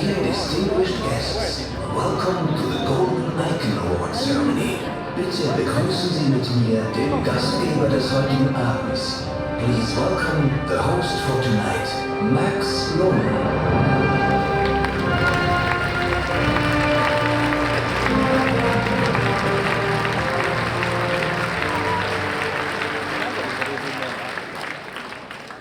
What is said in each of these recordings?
Dear distinguished guests, welcome to the Golden Icon Award Ceremony. Bitte begrüßen Sie mit mir den Gastgeber des heutigen Abends. Please welcome the host for tonight, Max Lohmann.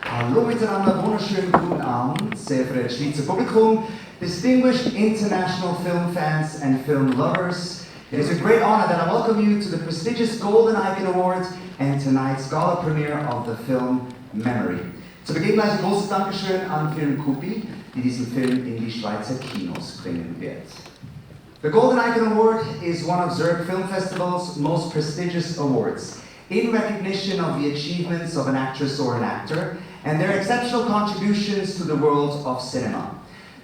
Hallo miteinander, wunderschönen guten Abend, sehr verehrtes Schweizer Publikum, distinguished international film fans and film lovers. It is a great honor that I welcome you to the prestigious Golden Icon Awards and tonight's gala premiere of the film Memory. Zu Beginn gleich ein großes Dankeschön an Film Kupi, die diesen Film in die Schweizer Kinos bringen wird. The Golden Icon Award is one of Zurich Film Festival's most prestigious awards, in recognition of the achievements of an actress or an actor and their exceptional contributions to the world of cinema.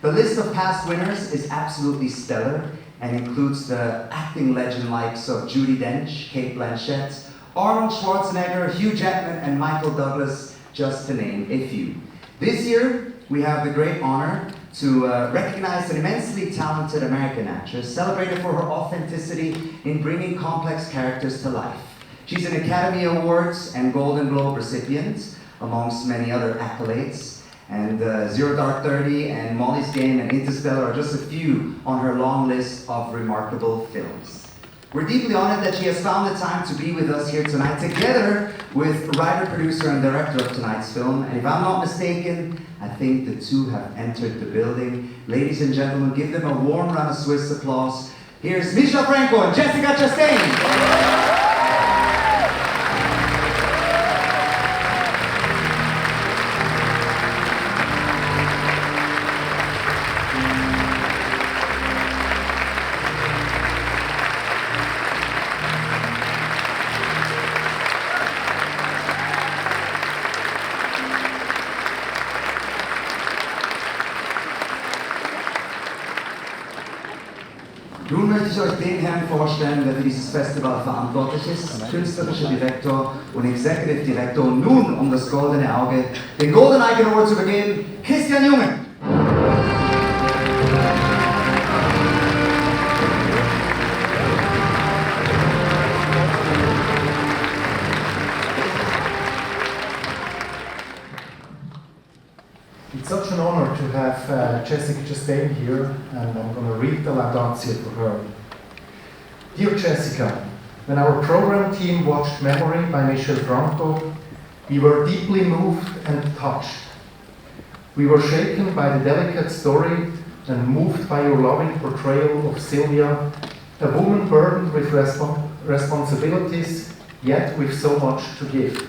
The list of past winners is absolutely stellar and includes the acting legend likes of Judi Dench, Cate Blanchett, Arnold Schwarzenegger, Hugh Jackman and Michael Douglas, just to name a few. This year, we have the great honor to recognize an immensely talented American actress, celebrated for her authenticity in bringing complex characters to life. She's an Academy Awards and Golden Globe recipient, amongst many other accolades. And Zero Dark 30 and Molly's Game and Interstellar are just a few on her long list of remarkable films. We're deeply honored that she has found the time to be with us here tonight, together with writer, producer, and director of tonight's film. And if I'm not mistaken, I think the two have entered the building. Ladies and gentlemen, give them a warm round of Swiss applause. Here's Misha Franco and Jessica Chastain. Nun möchte ich euch den Herrn vorstellen, der für dieses Festival verantwortlich ist, künstlerischer Direktor und Executive Director. Und nun, um das goldene Auge, den Golden Icon Award zu begeben, Christian Junge. It's such an honor to have Jessica Chastain here, and I'm going to read the Laudation for her. Dear Jessica, when our program team watched Memory by Michel Franco, we were deeply moved and touched. We were shaken by the delicate story and moved by your loving portrayal of Sylvia, a woman burdened with responsibilities, yet with so much to give.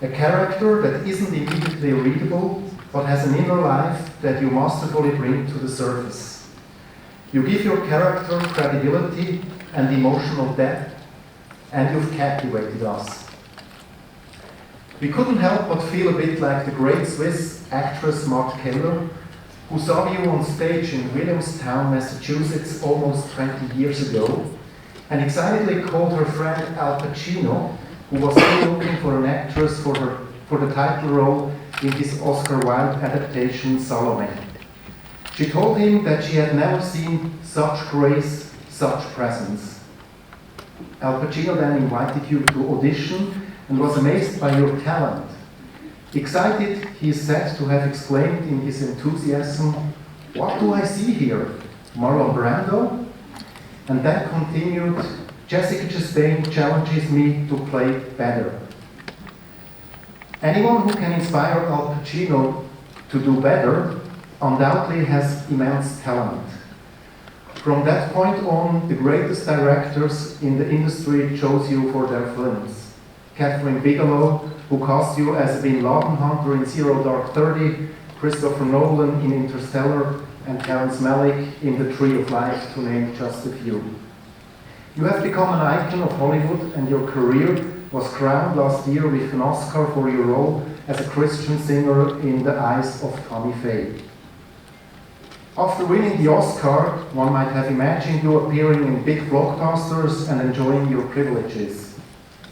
A character that isn't immediately readable, but has an inner life that you masterfully bring to the surface. You give your character credibility and emotional depth, and you've captivated us. We couldn't help but feel a bit like the great Swiss actress Maud Keller, who saw you on stage in Williamstown, Massachusetts almost 20 years ago, and excitedly called her friend Al Pacino, who was still looking for an actress for the title role in his Oscar Wilde adaptation Salome. She told him that she had never seen such grace, such presence. Al Pacino then invited you to audition and was amazed by your talent. Excited, he is said to have exclaimed in his enthusiasm, "What do I see here? Marlon Brando?" And then continued, "Jessica Chastain challenges me to play better." Anyone who can inspire Al Pacino to do better undoubtedly has immense talent. From that point on, the greatest directors in the industry chose you for their films. Catherine Bigelow, who cast you as a Bin Laden hunter in Zero Dark 30, Christopher Nolan in Interstellar, and Terrence Malick in The Tree of Life, to name just a few. You have become an icon of Hollywood, and your career was crowned last year with an Oscar for your role as a Christian singer in The Eyes of Tammy Faye. After winning the Oscar, one might have imagined you appearing in big blockbusters and enjoying your privileges.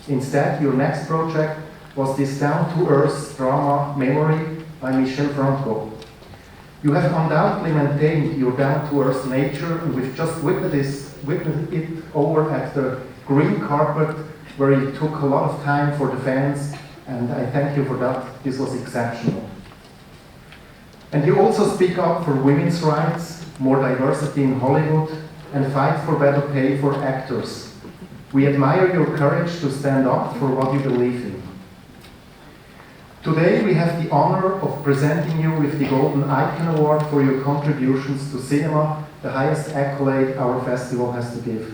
Instead, your next project was this down-to-earth drama Memory by Michel Franco. You have undoubtedly maintained your down-to-earth nature, and we've just witnessed it over at the green carpet, where you took a lot of time for the fans, and I thank you for that. This was exceptional. And you also speak up for women's rights, more diversity in Hollywood, and fight for better pay for actors. We admire your courage to stand up for what you believe in. Today we have the honor of presenting you with the Golden Icon Award for your contributions to cinema, the highest accolade our festival has to give.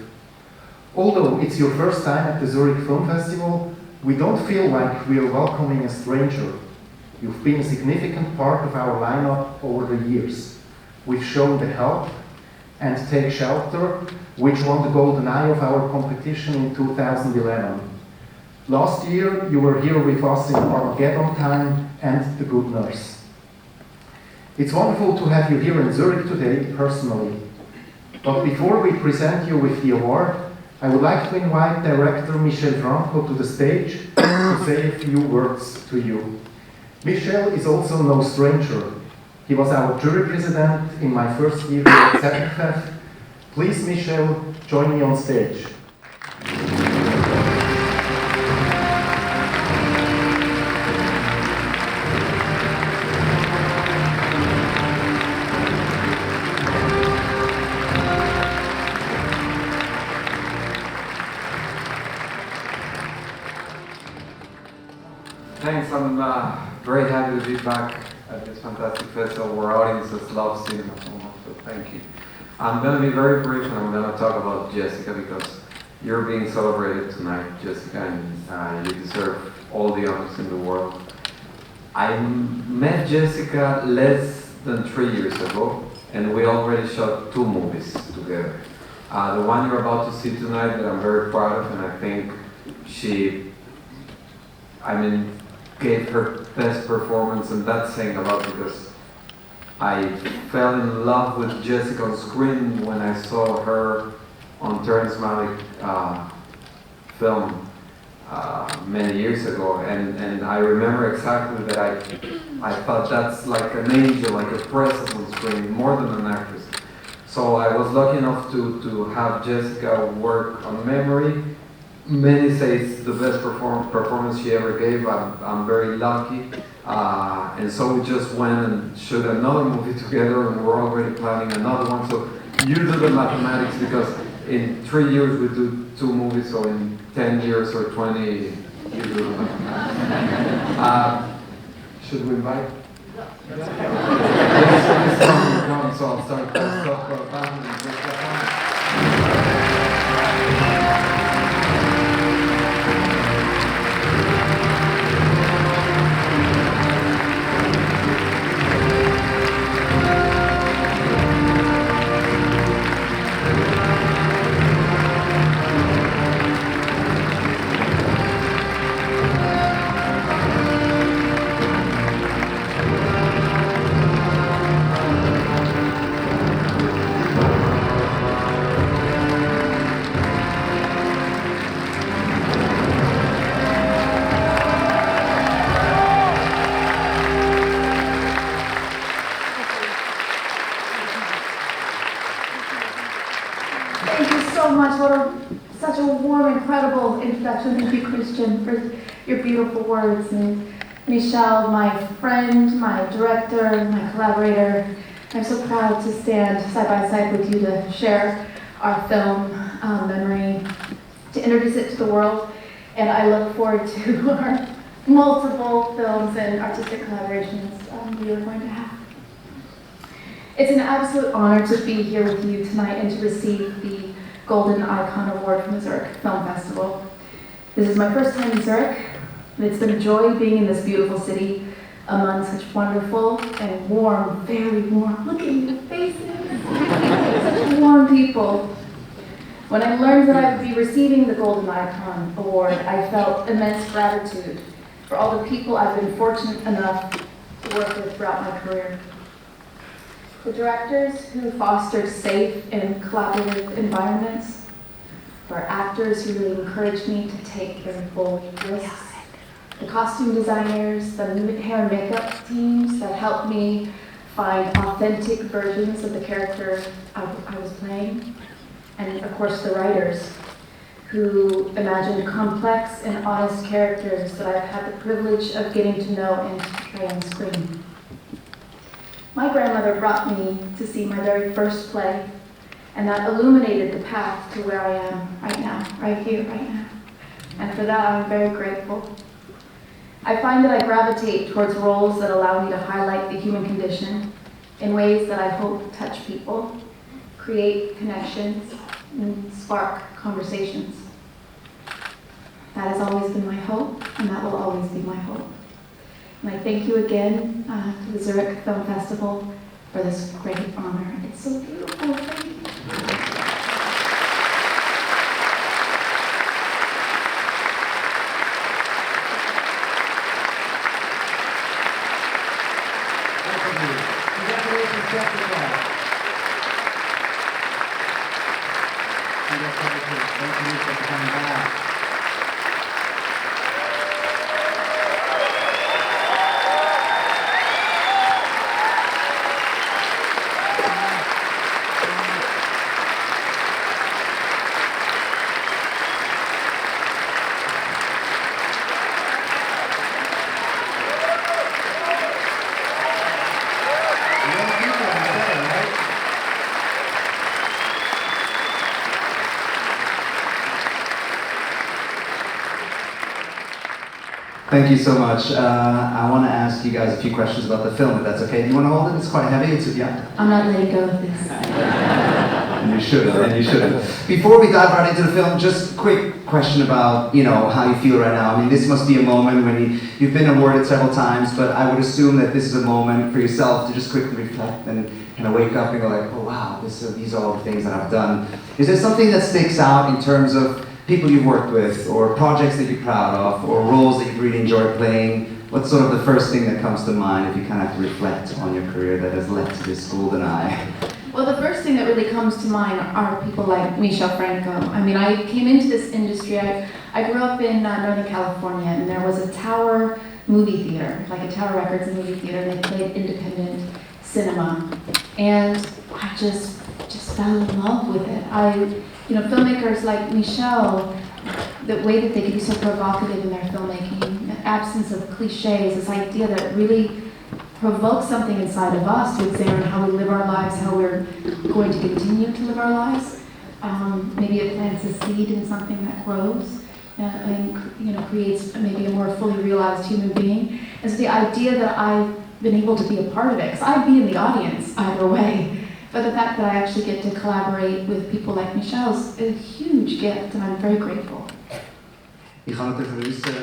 Although it's your first time at the Zurich Film Festival, we don't feel like we are welcoming a stranger. You've been a significant part of our lineup over the years. We've shown The Help and Take Shelter, which won the Golden Eye of our competition in 2011. Last year, you were here with us in Armageddon Time and The Good Nurse. It's wonderful to have you here in Zurich today, personally. But before we present you with the award, I would like to invite Director Michel Franco to the stage to say a few words to you. Michel is also no stranger. He was our jury president in my first year at ZFF. Please, Michel, join me on stage. Thanks, I'm very happy to be back at this fantastic festival where audiences love cinema so much, so thank you. I'm going to be very brief and I'm going to talk about Jessica because you're being celebrated tonight, Jessica, and you deserve all the honors in the world. I met Jessica less than 3 years ago and we already shot 2 movies together. The one you're about to see tonight that I'm very proud of, and I think she gave her best performance, and that's saying a lot because I fell in love with Jessica on screen when I saw her on Terrence Malick film many years ago, and I remember exactly that I thought that's like an angel, like a presence on screen, more than an actress. So I was lucky enough to have Jessica work on Memory. Many say it's the best performance she ever gave. I'm very lucky. And so we just went and shot another movie together, and we're already planning another one. So you do the mathematics, because in 3 years we do 2 movies, so in 10 years or 20, you do the mathematics. Should we invite? Yes, so I'll start. Such a warm, incredible introduction. Thank you, Christian, for your beautiful words. And Michel, my friend, my director, my collaborator, I'm so proud to stand side by side with you to share our film, Memory, to introduce it to the world. And I look forward to our multiple films and artistic collaborations we are going to have. It's an absolute honor to be here with you tonight and to receive the Golden Icon Award from the Zurich Film Festival. This is my first time in Zurich, and it's been a joy being in this beautiful city among such wonderful and warm, very warm, look at your faces, such warm people. When I learned that I would be receiving the Golden Icon Award, I felt immense gratitude for all the people I've been fortunate enough to work with throughout my career. The directors who fostered safe and collaborative environments, for actors who really encouraged me to take very bold risks, the costume designers, the hair and makeup teams that helped me find authentic versions of the character I was playing, and of course the writers who imagined complex and honest characters that I've had the privilege of getting to know and to portray on screen. My grandmother brought me to see my very first play, and that illuminated the path to where I am right now, right here, right now. And for that, I'm very grateful. I find that I gravitate towards roles that allow me to highlight the human condition in ways that I hope touch people, create connections, and spark conversations. That has always been my hope, and that will always be my hope. And I thank you again to the Zurich Film Festival for this great honor. It's so beautiful. Thank you. Congratulations, Jessica. Congratulations. Thank you for coming back. Thank you so much. I want to ask you guys a few questions about the film, if that's okay. Do you want to hold it? It's quite heavy. I'm not letting go of this. And you should. Before we dive right into the film, just a quick question about, how you feel right now. I mean, this must be a moment when you've been awarded several times, but I would assume that this is a moment for yourself to just quickly reflect and kind of wake up and go like, oh wow, these are all the things that I've done. Is there something that sticks out in terms of people you've worked with, or projects that you're proud of, or roles that you've really enjoyed playing? What's sort of the first thing that comes to mind if you kind of reflect on your career that has led to this golden eye? Well, the first thing that really comes to mind are people like Michel Franco. I mean, I came into this industry, I grew up in Northern California, and there was a Tower movie theater, like a Tower Records movie theater, and they played independent cinema. And I just fell in love with it. Filmmakers like Michel, the way that they can be so provocative in their filmmaking, the absence of cliches, this idea that it really provokes something inside of us to examine how we live our lives, how we're going to continue to live our lives. Maybe it plants a seed in something that grows and creates maybe a more fully realized human being. And so the idea that I've been able to be a part of it, because I'd be in the audience either way, but the fact that I actually get to collaborate with people like Michel is a huge gift, and I'm very grateful. Ich kann natürlich wissen,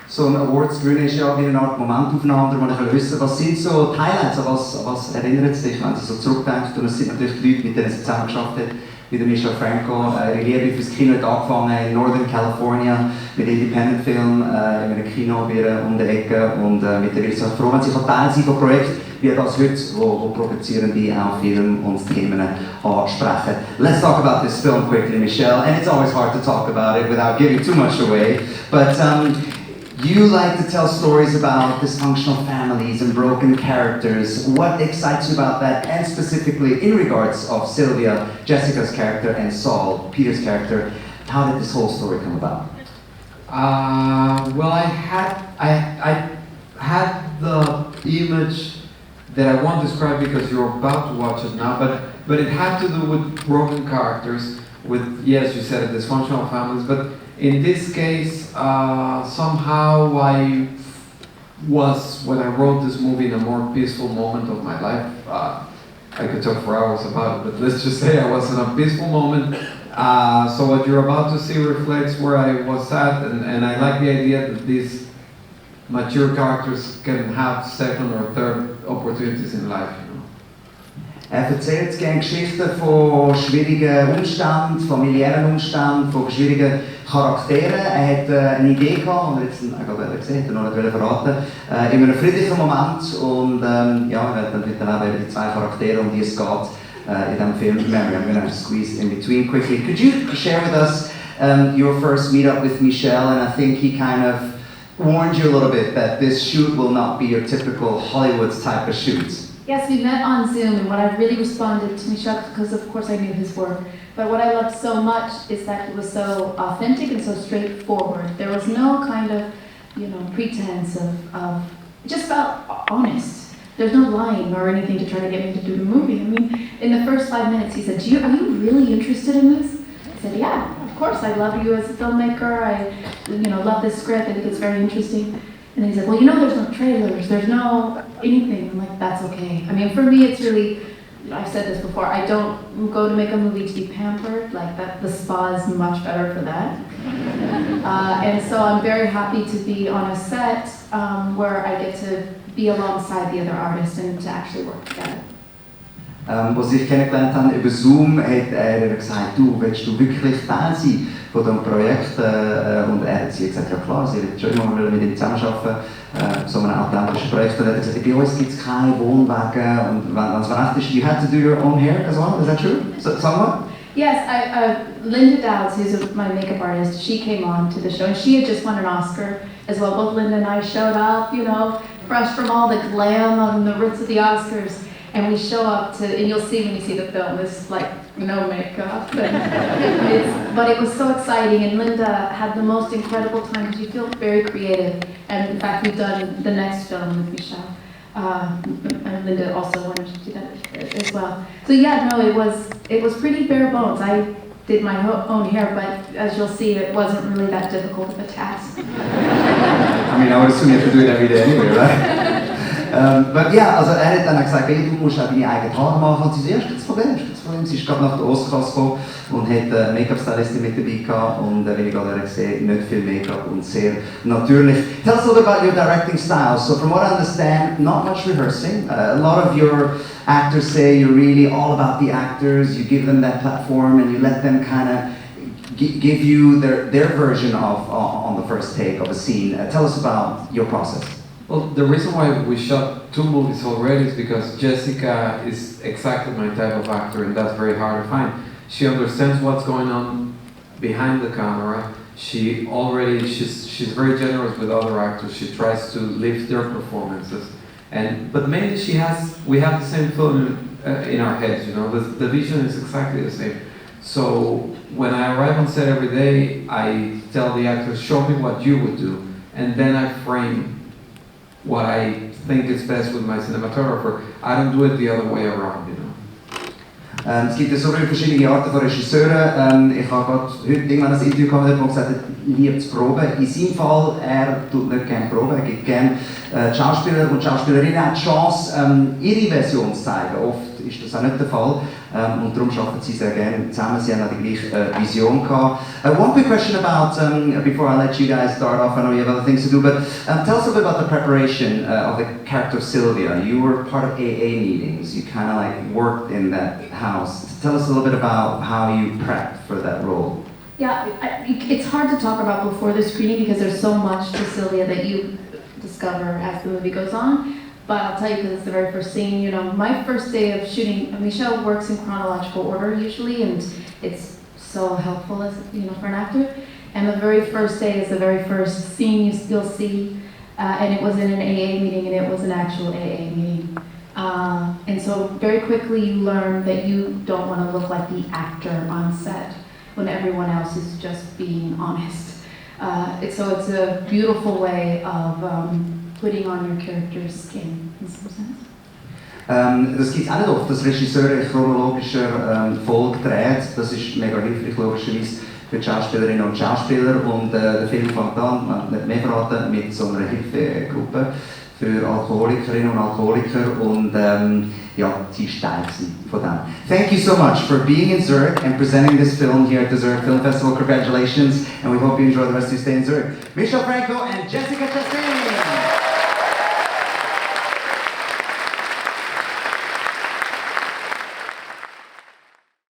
so ein Awards gewinnen ist ja wie eine Art Momentaufnahme, wo ich wissen, was sind so die Highlights, an was erinnert es dich, wenn du so zurückdenkst? Und es sind natürlich die Leute, mit denen es zusammen geschafft hat, wie der Michel Franco. Ihre Liebe fürs Kino hat angefangen in Northern California mit Independent-Film in einem Kino bei ihr um die Ecke, und mittlerweile ist sie froh, wenn sie Teil sein von Projekten wie das heute, wo Produzierende auch Film und Themen ansprechen. Let's talk about this film quickly, Michel, and it's always hard to talk about it without giving too much away, but you like to tell stories about dysfunctional families and broken characters. What excites you about that, and specifically in regards of Sylvia, Jessica's character, and Saul, Peter's character? How did this whole story come about? Well, I had the image that I won't describe because you're about to watch it now, but it had to do with broken characters, with, yes, you said it, dysfunctional families, but in this case, somehow I was, when I wrote this movie, in a more peaceful moment of my life. I could talk for hours about it, but let's just say I was in a peaceful moment. So what you're about to see reflects where I was at, and I like the idea that these mature characters can have second or third opportunities in life. Erzählt gerne Geschichten von schwierigen Umständen, familiären Umständen, von schwierigen Charakteren. Hat eine Idee gehabt, und jetzt, ich glaube, er gesehen, noch nicht verraten, in einem friedlichen Moment, und er hat dann eben die zwei Charaktere, die es geht in diesem Film. Remember, I'm going to squeeze in between quickly. Could you share with us your first meetup with Michel, and I think he kind of warned you a little bit that this shoot will not be your typical Hollywood type of shoot. Yes, we met on Zoom, and what I really responded to Michel, because of course I knew his work, but what I loved so much is that he was so authentic and so straightforward. There was no kind of, pretense of it just felt honest. There's no lying or anything to try to get me to do the movie. I mean, in the first 5 minutes he said, are you really interested in this? I said, yeah, of course, I love you as a filmmaker. I love this script, I think it's very interesting. And then he said, well, there's no trailers, there's no anything. I'm like, that's okay. I mean, for me, it's really, I've said this before, I don't go to make a movie to be pampered, like that. The spa is much better for that. And so I'm very happy to be on a set where I get to be alongside the other artists and to actually work together. Als ich kennengelernt habe über Zoom, hat er gesagt, willst du wirklich Teil sein von diesem Projekt? Und er hat sie gesagt, ja klar, sie wird schon immer mit ihm zusammenarbeiten, so einem authentischen Projekt. Und er hat gesagt, bei uns gibt es keine Wohnwagen, und wenn es recht ist, you had to do your own hair as well, is that true? Somewhat? Yes, Linda Dowds, who's my makeup artist, she came on to the show, and she had just won an Oscar as well. Both Linda and I showed up, fresh from all the glam on the ritz of the Oscars. And we show up and you'll see when you see the film, it's like no makeup. But it was so exciting, and Linda had the most incredible time because you feel very creative. And in fact, we've done the next film with Michel. And Linda also wanted to do that as well. So yeah, no, it was pretty bare bones. I did my own hair, but as you'll see, it wasn't really that difficult of a task. I mean, I would assume you have to do it every day anyway, right? But yeah, also er hat dann gesagt, hey, du musst auch deine eigenen Haare machen. Und sie sagt, ja, ist kein Problem. Sie ist gerade nach den Oscars gekommen und hat eine Make-up-Stylistin mit dabei gehabt. Und wie ich gerade gesehen, nicht viel Make-up und sehr natürlich. Tell us a little bit about your directing style. So from what I understand, not much rehearsing. A lot of your actors say you're really all about the actors. You give them that platform and you let them kind of give you their version of on the first take of a scene. Tell us about your process. Well, the reason why we shot 2 movies already is because Jessica is exactly my type of actor, and that's very hard to find. She understands what's going on behind the camera. She's very generous with other actors. She tries to lift their performances, but mainly we have the same film in our heads. The vision is exactly the same. So when I arrive on set every day, I tell the actors, show me what you would do, and then I frame what I think is best with my cinematographer. I don't do it the other way around, Es gibt ja so viele verschiedene Arten von Regisseuren. Ich habe gerade heute irgendwann ein Interview gehabt, wo gesagt hat, er liebt zu proben. In seinem Fall, er tut nicht gerne proben, er gibt gerne Schauspieler und Schauspielerinnen auch die Chance, ihre Version zu zeigen. Oft ist das auch nicht der Fall. Und darum arbeiten sie sehr gerne zusammen. Sie haben auch die gleiche Vision gehabt. One quick question about, before I let you guys start off, I know you have other things to do, but tell us a bit about the preparation of the character of Sylvia. You were part of AA meetings. You kind of like worked in that house. Tell us a little bit about how you prepped for that role. Yeah, it's hard to talk about before the screening because there's so much to Sylvia that you discover as the movie goes on. But I'll tell you, because it's the very first scene, my first day of shooting, Michel works in chronological order usually, and it's so helpful as for an actor. And the very first day is the very first scene you'll see, and it was in an AA meeting, and it was an actual AA meeting. And so very quickly you learn that you don't want to look like the actor on set when everyone else is just being honest. So it's a beautiful way of putting on your character's skin, in some sense. Das gibt es auch nicht oft, dass Regisseure in chronologischer Folge drehen. Das ist mega hilfreich, logischerweise, für die Schauspielerinnen und Schauspieler. Und der Film fängt an, man nicht mehr verraten, mit so einer Hilfegruppe für Alkoholikerinnen und Alkoholiker. Und ja, sie ist Teil von dem. Thank you so much for being in Zurich and presenting this film here at the Zurich Film Festival. Congratulations, and we hope you enjoy the rest of your stay in Zurich. Michel Franco and Jessica Chastain.